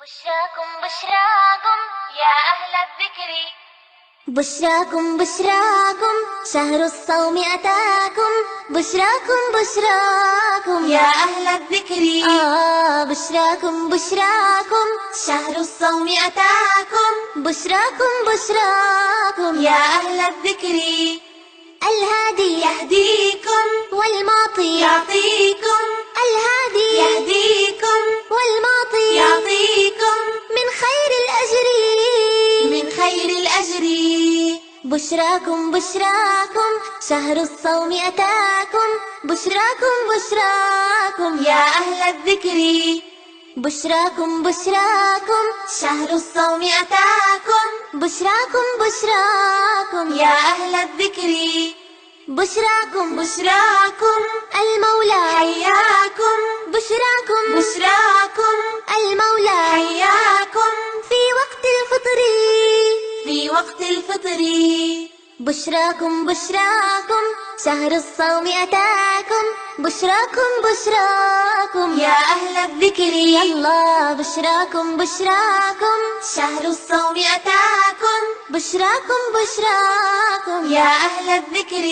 بشراكم بشراكم يا أهل الذكر، بشراكم بشراكم شهر الصوم أتاكم، بشراكم بشراكم يا أهل الذكر. بشراكم بشراكم شهر الصوم أتاكم، بشراكم بشراكم يا أهل الذكر. الهادي يهديكم والمعطي يعطيكم، الهادي يهديكم والمعطي يعطيكم من خير الأجر، من خير الأجر. بشراكم بشراكم شهر الصوم أتاكم، بشراكم بشراكم يا أهل الذكر. بشراكم بشراكم شهر الصوم أتاكم، بشراكم بشراكم يا أهل الذكر. بشراكم بشراكم المولى حياكم، بشراكم بشراكم المولى حياكم في وقت الفطر، في وقت الفطر. بشراكم بشراكم شهر الصوم أتاكم، بشراكم بشراكم يا أهل الذكر. يلا بشراكم بشراكم شهر الصوم أتاكم، بشراكم بشراكم يا أهل الذكر.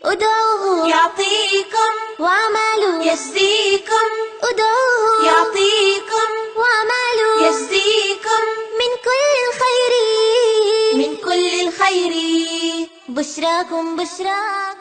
ادعوه يعطيكم واعملوا يجزيكم، ادعوه يعطيكم واعملوا يجزيكم من كل الخير، من كل الخير. بشراكم بشراكم